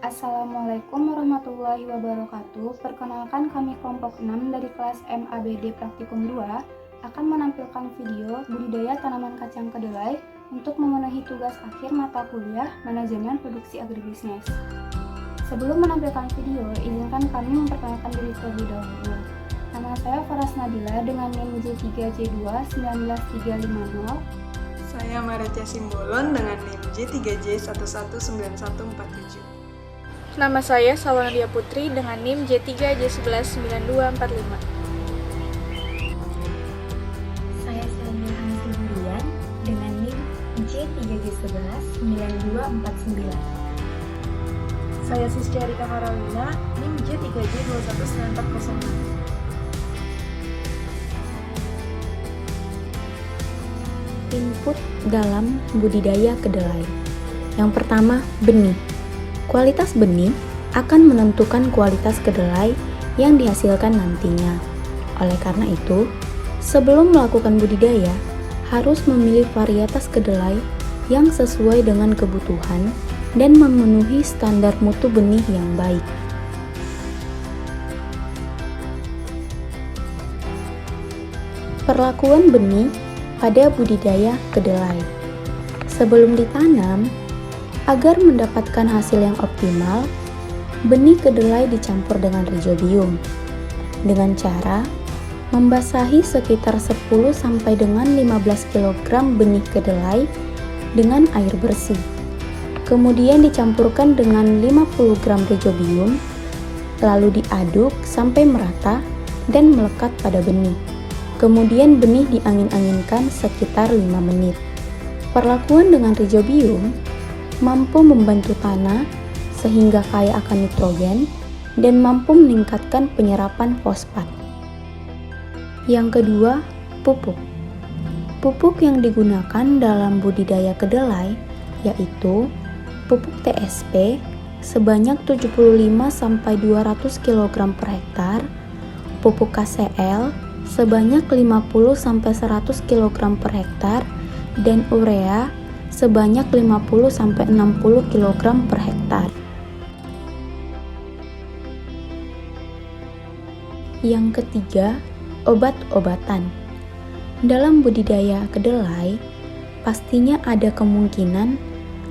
Assalamualaikum warahmatullahi wabarakatuh. Perkenalkan kami kelompok 6 dari kelas MABD Praktikum 2 akan menampilkan video budidaya tanaman kacang kedelai untuk memenuhi tugas akhir mata kuliah Manajemen Produksi Agribisnis. Sebelum menampilkan video, izinkan kami memperkenalkan diri terlebih dahulu. Nama saya Faras Nabila dengan NIM J3J2 19350. Saya Maretia Simbolon dengan NIM J3J119147. Nama saya Salwanadia Putri dengan NIM J3J119245. Saya Selmi Hansi Budian dengan NIM J3J119249. Saya Sisca Rika Karolina, NIM J3J21940. Input dalam budidaya kedelai. Yang pertama, benih. Kualitas benih akan menentukan kualitas kedelai yang dihasilkan nantinya. Oleh karena itu, sebelum melakukan budidaya, harus memilih varietas kedelai yang sesuai dengan kebutuhan dan memenuhi standar mutu benih yang baik. Perlakuan benih pada budidaya kedelai. Sebelum ditanam, agar mendapatkan hasil yang optimal, benih kedelai dicampur dengan Rhizobium dengan cara membasahi sekitar 10 sampai dengan 15 kg benih kedelai dengan air bersih. Kemudian dicampurkan dengan 50 gram Rhizobium, lalu diaduk sampai merata dan melekat pada benih. Kemudian benih diangin-anginkan sekitar 5 menit. Perlakuan dengan Rhizobium mampu membantu tanah sehingga kaya akan nitrogen dan mampu meningkatkan penyerapan fosfat. Yang kedua, pupuk. Pupuk yang digunakan dalam budidaya kedelai yaitu pupuk TSP sebanyak 75 sampai 200 kg per hektar, pupuk KCl sebanyak 50 sampai 100 kg per hektar, dan urea sebanyak 50 sampai 60 kg per hektar. Yang ketiga, obat-obatan. Dalam budidaya kedelai, pastinya ada kemungkinan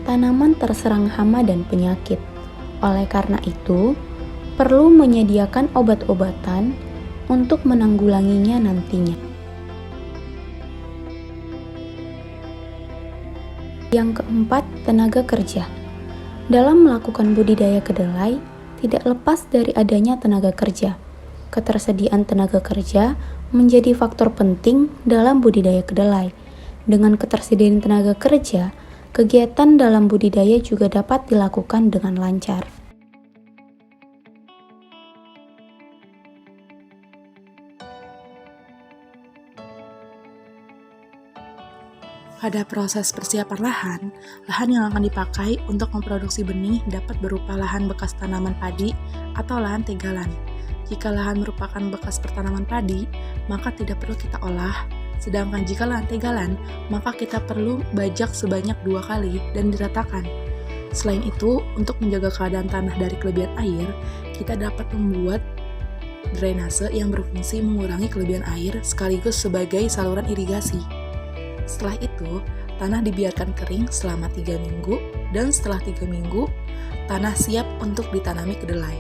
tanaman terserang hama dan penyakit. Oleh karena itu, perlu menyediakan obat-obatan untuk menanggulanginya nantinya. Yang keempat, tenaga kerja. Dalam melakukan budidaya kedelai, tidak lepas dari adanya tenaga kerja. Ketersediaan tenaga kerja menjadi faktor penting dalam budidaya kedelai. Dengan ketersediaan tenaga kerja, kegiatan dalam budidaya juga dapat dilakukan dengan lancar. Pada proses persiapan lahan, lahan yang akan dipakai untuk memproduksi benih dapat berupa lahan bekas tanaman padi atau lahan tegalan. Jika lahan merupakan bekas pertanaman padi, maka tidak perlu kita olah. Sedangkan jika lahan tegalan, maka kita perlu bajak sebanyak 2 kali dan diratakan. Selain itu, untuk menjaga keadaan tanah dari kelebihan air, kita dapat membuat drainase yang berfungsi mengurangi kelebihan air sekaligus sebagai saluran irigasi. Setelah itu, tanah dibiarkan kering selama 3 minggu, dan setelah 3 minggu, tanah siap untuk ditanami kedelai.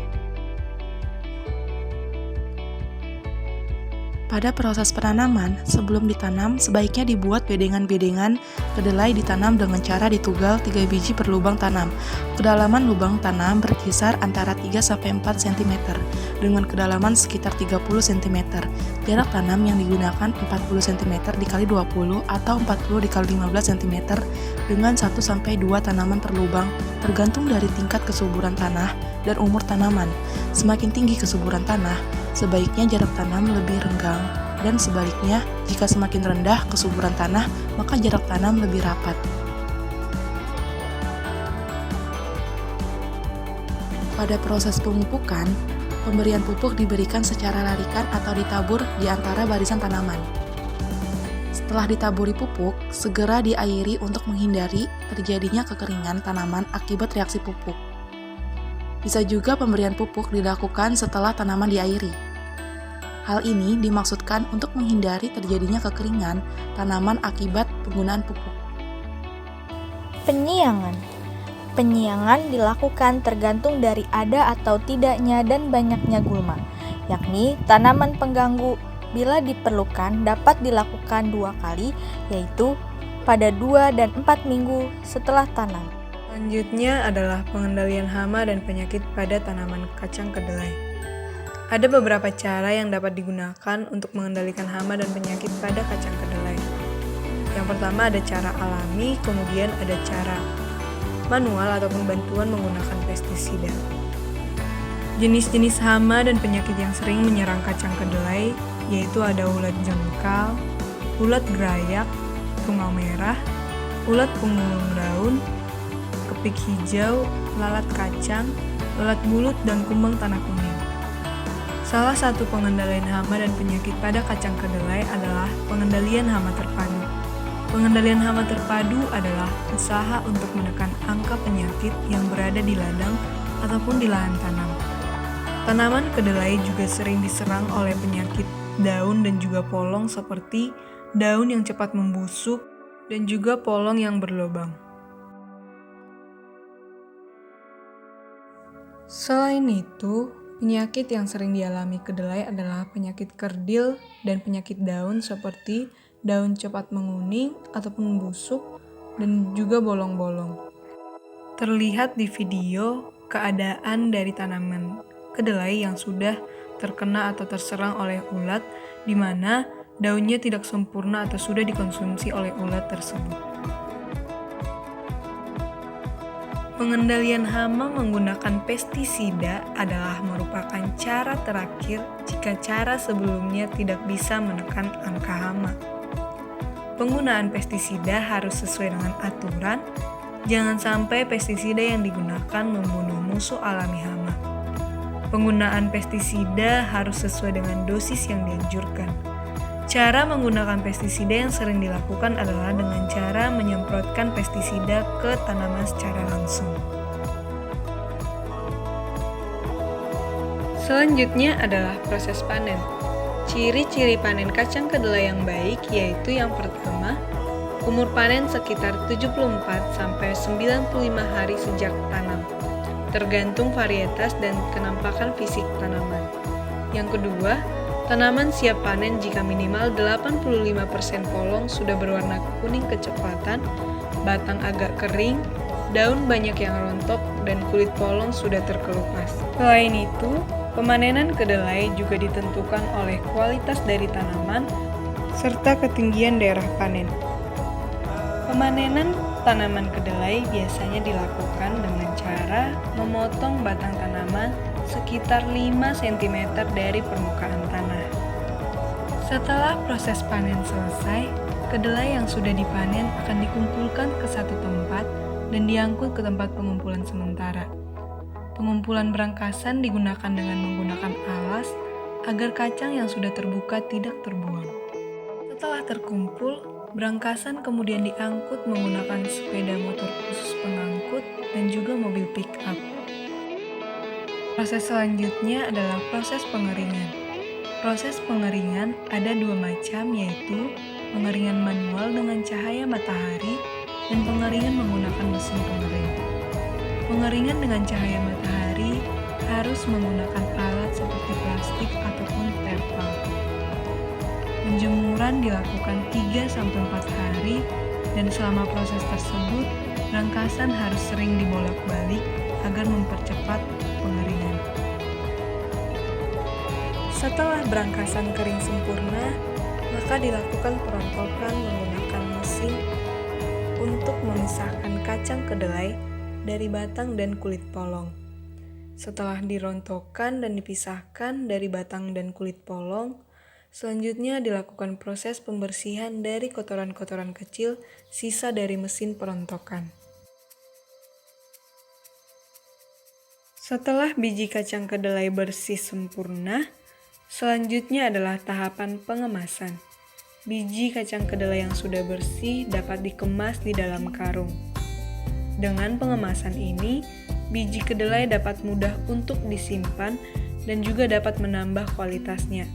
Pada proses penanaman, sebelum ditanam, sebaiknya dibuat bedengan-bedengan kedelai ditanam dengan cara ditugal 3 biji per lubang tanam. Kedalaman lubang tanam berkisar antara 3-4 cm, dengan kedalaman sekitar 30 cm. Jarak tanam yang digunakan 40 cm dikali 20 atau 40 dikali 15 cm dengan 1-2 tanaman per lubang, tergantung dari tingkat kesuburan tanah dan umur tanaman. Semakin tinggi kesuburan tanah, sebaiknya jarak tanam lebih renggang, dan sebaliknya, jika semakin rendah kesuburan tanah, maka jarak tanam lebih rapat. Pada proses pemupukan, pemberian pupuk diberikan secara larikan atau ditabur di antara barisan tanaman. Setelah ditaburi pupuk, segera diairi untuk menghindari terjadinya kekeringan tanaman akibat reaksi pupuk. Bisa juga pemberian pupuk dilakukan setelah tanaman diairi. Hal ini dimaksudkan untuk menghindari terjadinya kekeringan tanaman akibat penggunaan pupuk. Penyiangan. Penyiangan dilakukan tergantung dari ada atau tidaknya dan banyaknya gulma, yakni tanaman pengganggu. Bila diperlukan dapat dilakukan 2 kali, yaitu pada 2 dan 4 minggu setelah tanam. Selanjutnya adalah pengendalian hama dan penyakit pada tanaman kacang kedelai. Ada beberapa cara yang dapat digunakan untuk mengendalikan hama dan penyakit pada kacang kedelai. Yang pertama ada cara alami, kemudian ada cara manual ataupun bantuan menggunakan pestisida. Jenis-jenis hama dan penyakit yang sering menyerang kacang kedelai yaitu ada ulat jengkal, ulat gerayak, tungau merah, ulat punggung daun, kepik hijau, lalat kacang, lalat bulut, dan kumbang tanah kuning. Salah satu pengendalian hama dan penyakit pada kacang kedelai adalah pengendalian hama terpadu. Pengendalian hama terpadu adalah usaha untuk menekan angka penyakit yang berada di ladang ataupun di lahan tanam. Tanaman kedelai juga sering diserang oleh penyakit daun dan juga polong seperti daun yang cepat membusuk dan juga polong yang berlubang. Selain itu, penyakit yang sering dialami kedelai adalah penyakit kerdil dan penyakit daun seperti daun cepat menguning ataupun busuk dan juga bolong-bolong. Terlihat di video keadaan dari tanaman kedelai yang sudah terkena atau terserang oleh ulat, di mana daunnya tidak sempurna atau sudah dikonsumsi oleh ulat tersebut. Pengendalian hama menggunakan pestisida adalah merupakan cara terakhir jika cara sebelumnya tidak bisa menekan angka hama. Penggunaan pestisida harus sesuai dengan aturan, jangan sampai pestisida yang digunakan membunuh musuh alami hama. Penggunaan pestisida harus sesuai dengan dosis yang dianjurkan. Cara menggunakan pestisida yang sering dilakukan adalah dengan cara menyemprotkan pestisida ke tanaman secara langsung. Selanjutnya adalah proses panen. Ciri-ciri panen kacang kedelai yang baik yaitu yang pertama, umur panen sekitar 74-95 hari sejak tanam, tergantung varietas dan kenampakan fisik tanaman. Yang kedua, tanaman siap panen jika minimal 85% polong sudah berwarna kuning kecoklatan, batang agak kering, daun banyak yang rontok, dan kulit polong sudah terkelupas. Selain itu, pemanenan kedelai juga ditentukan oleh kualitas dari tanaman serta ketinggian daerah panen. Pemanenan tanaman kedelai biasanya dilakukan dengan cara memotong batang tanaman sekitar 5 cm dari permukaan tanah. Setelah proses panen selesai, kedelai yang sudah dipanen akan dikumpulkan ke satu tempat dan diangkut ke tempat pengumpulan sementara. Pengumpulan berangkasan digunakan dengan menggunakan alas agar kacang yang sudah terbuka tidak terbuang. Setelah terkumpul, berangkasan kemudian diangkut menggunakan sepeda motor khusus pengangkut dan juga mobil pick-up. Proses selanjutnya adalah proses pengeringan. Proses pengeringan ada 2 macam, yaitu pengeringan manual dengan cahaya matahari dan pengeringan menggunakan mesin pengering. Pengeringan dengan cahaya matahari harus menggunakan alat seperti plastik ataupun terpal. Penjemuran dilakukan 3-4 hari dan selama proses tersebut, rangkasan harus sering dibolak-balik agar mempercepat pengeringan. Setelah berangkasan kering sempurna, maka dilakukan perontokan menggunakan mesin untuk memisahkan kacang kedelai dari batang dan kulit polong. Setelah dirontokkan dan dipisahkan dari batang dan kulit polong, selanjutnya dilakukan proses pembersihan dari kotoran-kotoran kecil sisa dari mesin perontokan. Setelah biji kacang kedelai bersih sempurna, selanjutnya adalah tahapan pengemasan. Biji kacang kedelai yang sudah bersih dapat dikemas di dalam karung. Dengan pengemasan ini, biji kedelai dapat mudah untuk disimpan dan juga dapat menambah kualitasnya.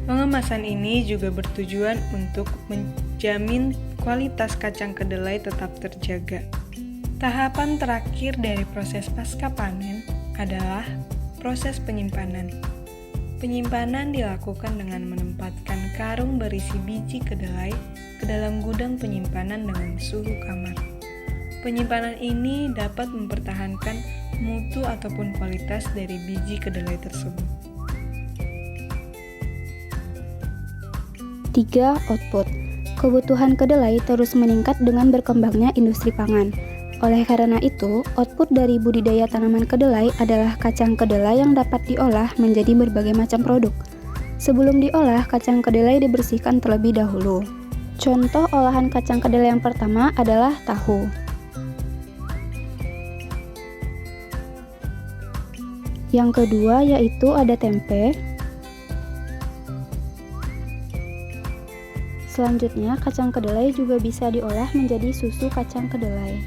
Pengemasan ini juga bertujuan untuk menjamin kualitas kacang kedelai tetap terjaga. Tahapan terakhir dari proses pasca panen adalah proses penyimpanan. Penyimpanan dilakukan dengan menempatkan karung berisi biji kedelai ke dalam gudang penyimpanan dengan suhu kamar. Penyimpanan ini dapat mempertahankan mutu ataupun kualitas dari biji kedelai tersebut. 3. Output. Kebutuhan kedelai terus meningkat dengan berkembangnya industri pangan. Oleh karena itu, output dari budidaya tanaman kedelai adalah kacang kedelai yang dapat diolah menjadi berbagai macam produk. Sebelum diolah, kacang kedelai dibersihkan terlebih dahulu. Contoh olahan kacang kedelai yang pertama adalah tahu. Yang kedua yaitu ada tempe. Selanjutnya, kacang kedelai juga bisa diolah menjadi susu kacang kedelai.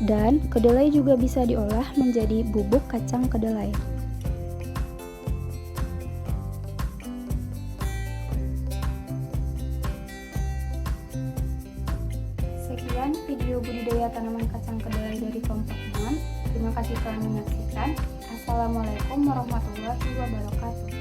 Dan kedelai juga bisa diolah menjadi bubuk kacang kedelai. Sekian video budidaya tanaman kacang kedelai dari kelompok 6. Terima kasih telah menyaksikan. Assalamualaikum warahmatullahi wabarakatuh.